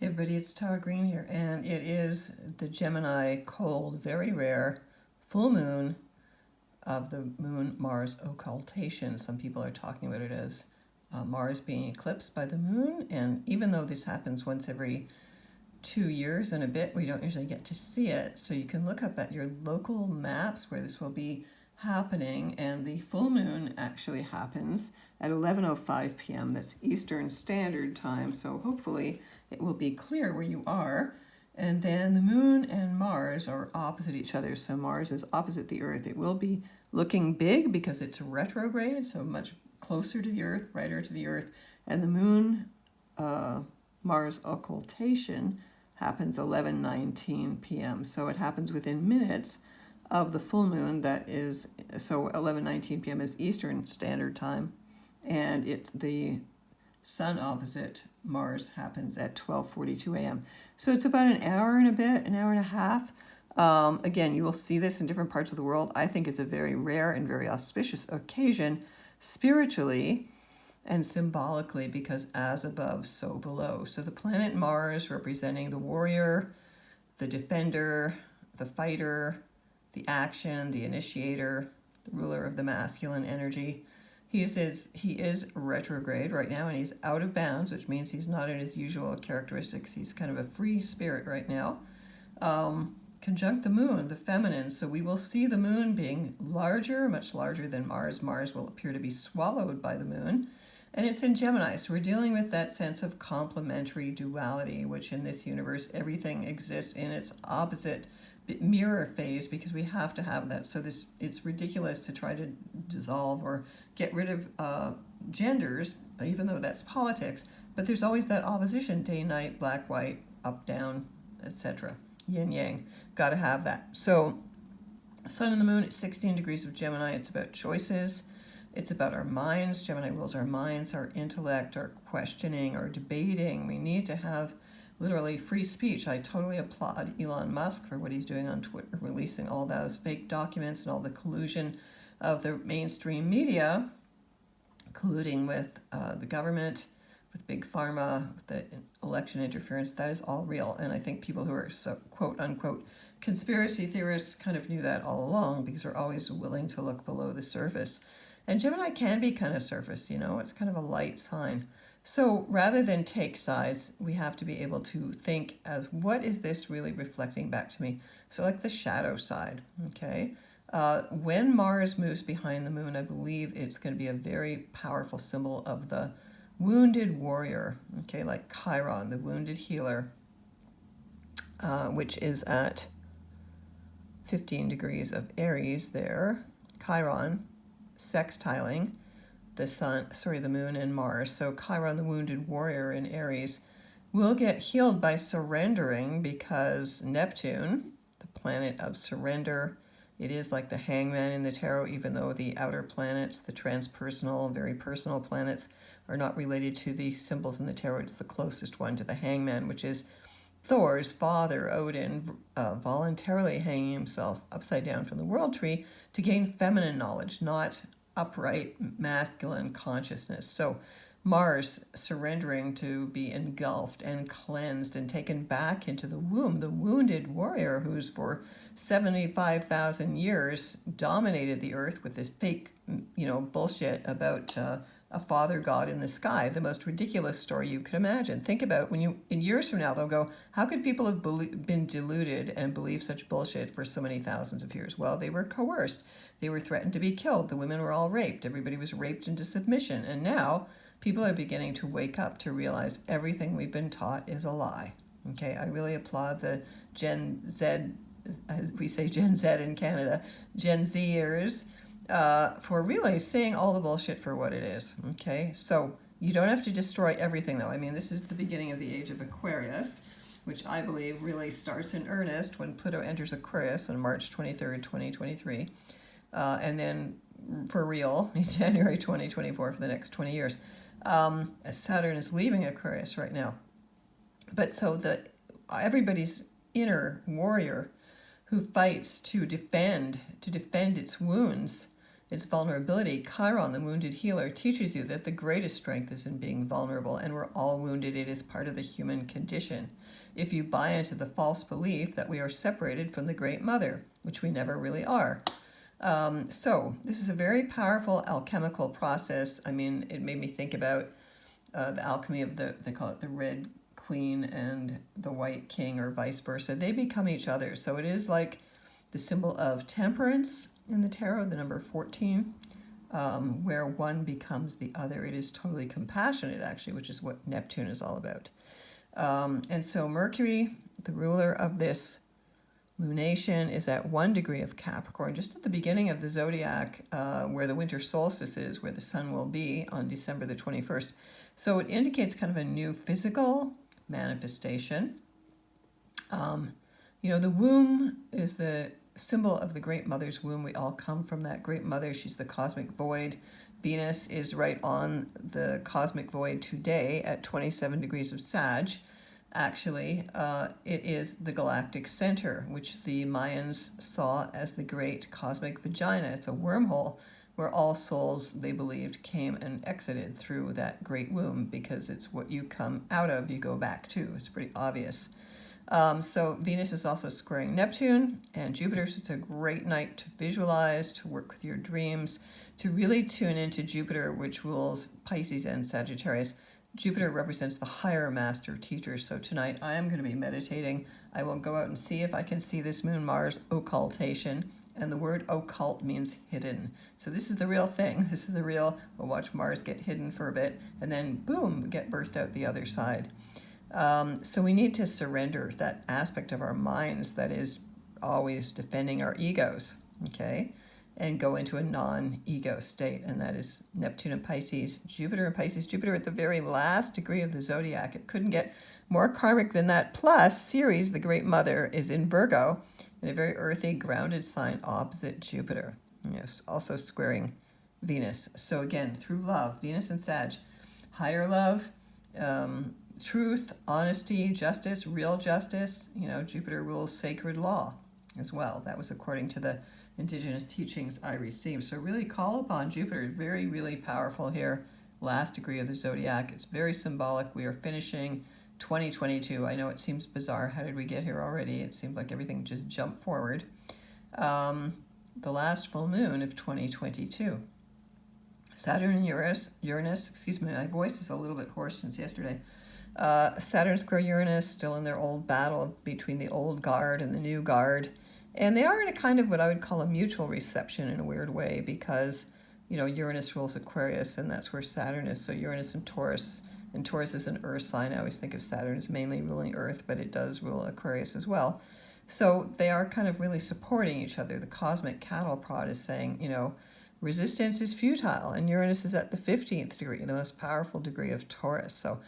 everybody, it's Tara Green here, and it is the Gemini cold, very rare full moon of the Moon-Mars occultation. Some people are talking about it as Mars being eclipsed by the moon, and even though this happens once every 2 years and a bit, we don't usually get to see it. So you can look up at your local maps where this will be happening, and the full moon actually happens at 11:05 p.m. That's Eastern Standard Time, so hopefully it will be clear where you are. And then the moon and Mars are opposite each other, so Mars is opposite the Earth. It will be looking big because it's retrograde, so much closer to the Earth, brighter to the Earth. And the moon Mars occultation happens 11:19 p.m. So it happens within minutes of the full moon. That is, so 11:19 p.m. is Eastern Standard Time, and it's the Sun opposite Mars happens at 12:42 a.m. So it's about an hour and a bit, an hour and a half. Again, you will see this in different parts of the world. I think it's a very rare and very auspicious occasion spiritually and symbolically, because as above, so below. So the planet Mars representing the warrior, the defender, the fighter, the action, the initiator, the ruler of the masculine energy. He is retrograde right now, and he's out of bounds, which means he's not in his usual characteristics. He's kind of a free spirit right now. Conjunct the moon, the feminine. So we will see the moon being larger, much larger than Mars. Mars will appear to be swallowed by the moon. And it's in Gemini, so we're dealing with that sense of complementary duality, which in this universe, everything exists in its opposite mirror phase, because we have to have that. So it's ridiculous to try to dissolve or get rid of genders, even though that's politics. But there's always that opposition: day, night, black, white, up, down, etc. Yin, yang. Got to have that. So Sun and the moon at 16 degrees of Gemini. It's about choices. It's about our minds. Gemini rules our minds, our intellect, our questioning, our debating. We need to have literally free speech. I totally applaud Elon Musk for what he's doing on Twitter, releasing all those fake documents and all the collusion of the mainstream media, colluding with the government, with big pharma, with the election interference. That is all real. And I think people who are so quote unquote conspiracy theorists kind of knew that all along, because they're always willing to look below the surface. And Gemini can be kind of surface, it's kind of a light sign. So rather than take sides, we have to be able to think as, what is this really reflecting back to me? So like the shadow side, okay? When Mars moves behind the moon, I believe it's going to be a very powerful symbol of the wounded warrior, okay? Like Chiron, the wounded healer, which is at 15 degrees of Aries there. Chiron, sextiling the moon and Mars. So Chiron, the wounded warrior in Aries, will get healed by surrendering, because Neptune, the planet of surrender, it is like the hangman in the tarot, even though the outer planets, the transpersonal, very personal planets, are not related to the symbols in the tarot. It's the closest one to the hangman, which is Thor's father, Odin, voluntarily hanging himself upside down from the world tree to gain feminine knowledge, not upright masculine consciousness. So Mars surrendering to be engulfed and cleansed and taken back into the womb, the wounded warrior who's for 75,000 years dominated the earth with this fake, bullshit about a father god in the sky, the most ridiculous story you could imagine. Think about in years from now, they'll go, how could people have been deluded and believe such bullshit for so many thousands of years? Well, they were coerced. They were threatened to be killed. The women were all raped. Everybody was raped into submission. And now people are beginning to wake up to realize everything we've been taught is a lie. Okay, I really applaud the Gen Z, as we say Gen Z in Canada, Gen Zers, for really seeing all the bullshit for what it is, okay? So you don't have to destroy everything, though. I mean, this is the beginning of the age of Aquarius, which I believe really starts in earnest when Pluto enters Aquarius on March 23rd, 2023, and then for real in January 2024 for the next 20 years. As Saturn is leaving Aquarius right now. But so everybody's inner warrior who fights to defend its wounds its vulnerability, Chiron, the wounded healer, teaches you that the greatest strength is in being vulnerable, and we're all wounded. It is part of the human condition. If you buy into the false belief that we are separated from the Great Mother, which we never really are. So this is a very powerful alchemical process. I mean, it made me think about the alchemy of they call it the Red Queen and the White King, or vice versa. They become each other. So it is like the symbol of temperance in the tarot, the number 14, where one becomes the other. It is totally compassionate, actually, which is what Neptune is all about. And so Mercury, the ruler of this lunation, is at 1 degree of Capricorn, just at the beginning of the zodiac, where the winter solstice is, where the sun will be on December the 21st. So it indicates kind of a new physical manifestation. The womb is the symbol of the Great Mother's womb. We all come from that Great Mother. She's the cosmic void. Venus is right on the cosmic void today at 27 degrees of Sag. Actually, it is the galactic center, which the Mayans saw as the great cosmic vagina. It's a wormhole where all souls, they believed, came and exited through that great womb, because it's what you come out of, you go back to. It's pretty obvious. So Venus is also squaring Neptune and Jupiter, so it's a great night to visualize, to work with your dreams, to really tune into Jupiter, which rules Pisces and Sagittarius. Jupiter represents the higher master teacher, so tonight I am going to be meditating. I will go out and see if I can see this Moon-Mars occultation, and the word occult means hidden. So this is the real thing. This is the real, we'll watch Mars get hidden for a bit, and then boom, get birthed out the other side. So we need to surrender that aspect of our minds that is always defending our egos, okay, and go into a non-ego state, and that is Neptune and Pisces, Jupiter and Pisces. Jupiter at the very last degree of the zodiac. It couldn't get more karmic than that. Plus, Ceres, the Great Mother, is in Virgo, in a very earthy, grounded sign opposite Jupiter. Yes, also squaring Venus. So again, through love, Venus and Sag, higher love, truth, honesty, justice, real justice. Jupiter rules sacred law as well. That was according to the indigenous teachings I received. So really call upon Jupiter. Very, really powerful here. Last degree of the zodiac. It's very symbolic. We are finishing 2022. I know it seems bizarre. How did we get here already? It seems like everything just jumped forward. The last full moon of 2022. Saturn and Uranus, excuse me, my voice is a little bit hoarse since yesterday. Saturn square Uranus, still in their old battle between the old guard and the new guard. And they are in a kind of what I would call a mutual reception in a weird way, because, Uranus rules Aquarius, and that's where Saturn is. So Uranus and Taurus is an earth sign. I always think of Saturn as mainly ruling earth, but it does rule Aquarius as well. So they are kind of really supporting each other. The cosmic cattle prod is saying, resistance is futile, and Uranus is at the 15th degree, the most powerful degree of Taurus. So,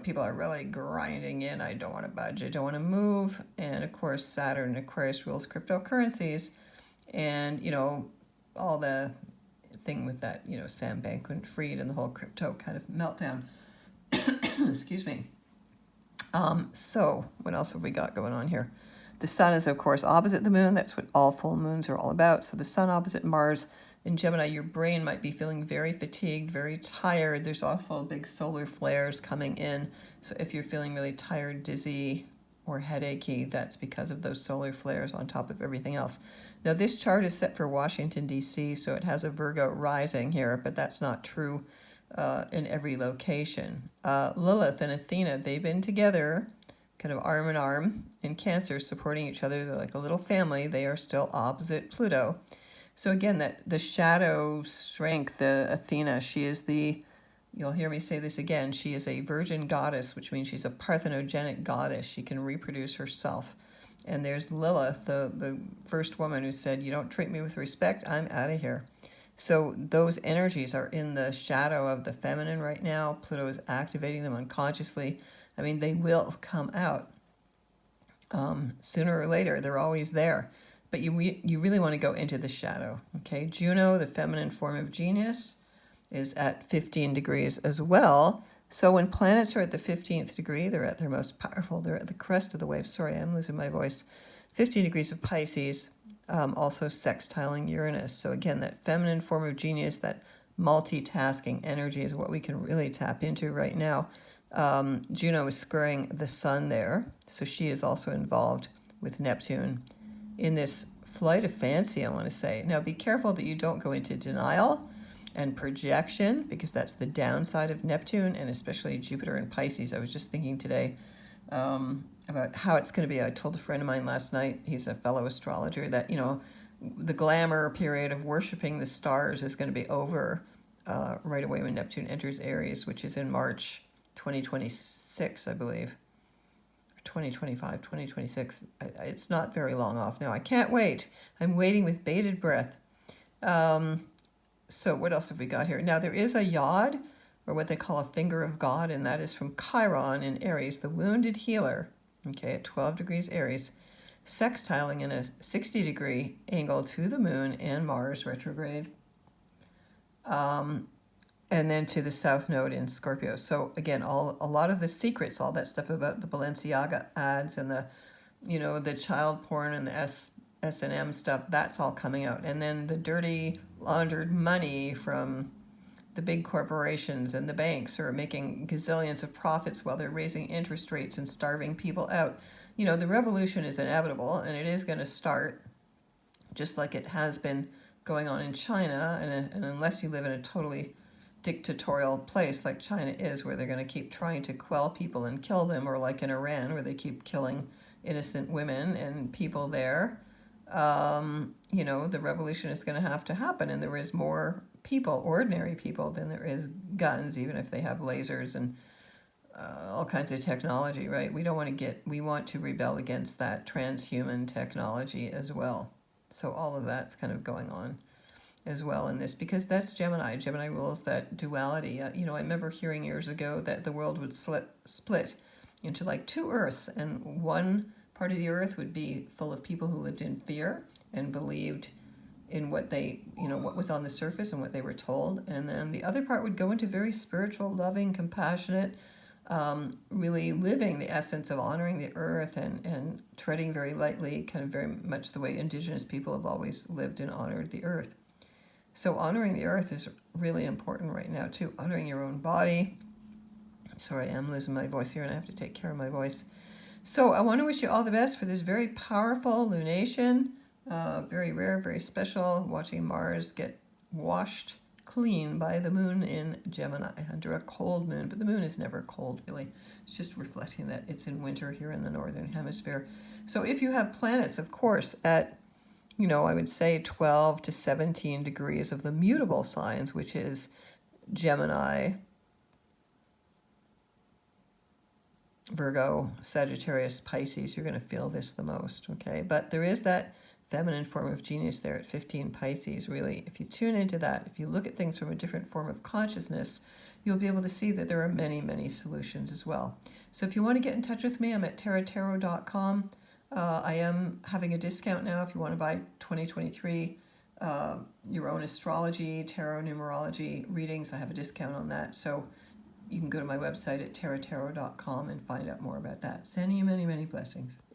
people are really grinding in. I don't want to budge. I don't want to move. And of course, Saturn and Aquarius rules cryptocurrencies, and all the thing with that, Sam Bankman-Fried and the whole crypto kind of meltdown. Excuse me. So what else have we got going on here? The sun is, of course, opposite the moon. That's what all full moons are all about. So the sun opposite Mars in Gemini, your brain might be feeling very fatigued, very tired. There's also big solar flares coming in. So if you're feeling really tired, dizzy, or headachy, that's because of those solar flares on top of everything else. Now, this chart is set for Washington, D.C., so it has a Virgo rising here, but that's not true in every location. Lilith and Athena, they've been together, kind of arm in arm, in Cancer, supporting each other. They're like a little family. They are still opposite Pluto. So again, that the shadow strength, the Athena, she is you'll hear me say this again, she is a virgin goddess, which means she's a parthenogenic goddess. She can reproduce herself. And there's Lilith, the first woman who said, you don't treat me with respect, I'm out of here. So those energies are in the shadow of the feminine right now. Pluto is activating them unconsciously. I mean, they will come out sooner or later. They're always there. But you really want to go into the shadow, okay? Juno, the feminine form of genius, is at 15 degrees as well. So when planets are at the 15th degree, they're at their most powerful. They're at the crest of the wave. Sorry, I'm losing my voice. 15 degrees of Pisces. also sextiling Uranus. So again, that feminine form of genius, that multitasking energy is what we can really tap into right now. Juno is squaring the sun there, so she is also involved with Neptune in this flight of fancy, I want to say. Now, be careful that you don't go into denial and projection, because that's the downside of Neptune, and especially Jupiter and Pisces. I was just thinking today about how it's going to be. I told a friend of mine last night, he's a fellow astrologer, that, the glamour period of worshiping the stars is going to be over right away when Neptune enters Aries, which is in March 2026, I believe. 2025, 2026. It's not very long off now. I can't wait. I'm waiting with bated breath. So what else have we got here? Now there is a yod, or what they call a finger of God, and that is from Chiron in Aries, the wounded healer, okay, at 12 degrees Aries, sextiling in a 60-degree angle to the moon and Mars retrograde, and then to the south node in Scorpio. So again, a lot of the secrets, all that stuff about the Balenciaga ads and the, the child porn and the S&M stuff, that's all coming out. And then the dirty laundered money from the big corporations and the banks are making gazillions of profits while they're raising interest rates and starving people out. The revolution is inevitable, and it is going to start, just like it has been going on in China. And unless you live in a totally dictatorial place like China is, where they're going to keep trying to quell people and kill them, or like in Iran, where they keep killing innocent women and people there, the revolution is going to have to happen, and there is more people, ordinary people, than there is guns, even if they have lasers and all kinds of technology, right? We want to rebel against that transhuman technology as well. So all of that's kind of going on as well in this, because that's Gemini. Gemini rules that duality. I remember hearing years ago that the world would split into like two Earths, and one part of the Earth would be full of people who lived in fear and believed in what what was on the surface and what they were told, and then the other part would go into very spiritual, loving, compassionate, really living the essence of honoring the earth and treading very lightly, kind of very much the way indigenous people have always lived and honored the earth. So honoring the earth is really important right now too. Honoring your own body. Sorry, I'm losing my voice here and I have to take care of my voice. So I want to wish you all the best for this very powerful lunation. Very rare, very special. Watching Mars get washed clean by the moon in Gemini under a cold moon. But the moon is never cold, really. It's just reflecting that it's in winter here in the northern hemisphere. So if you have planets, of course, at I would say 12 to 17 degrees of the mutable signs, which is Gemini, Virgo, Sagittarius, Pisces, you're going to feel this the most, okay? But there is that feminine form of genius there at 15 Pisces, really. If you tune into that, if you look at things from a different form of consciousness, you'll be able to see that there are many, many solutions as well. So if you want to get in touch with me, I'm at tarot.com. I am having a discount now if you want to buy 2023 your own astrology, tarot, numerology readings. I have a discount on that. So you can go to my website at tarot.com and find out more about that. Sending you many, many blessings.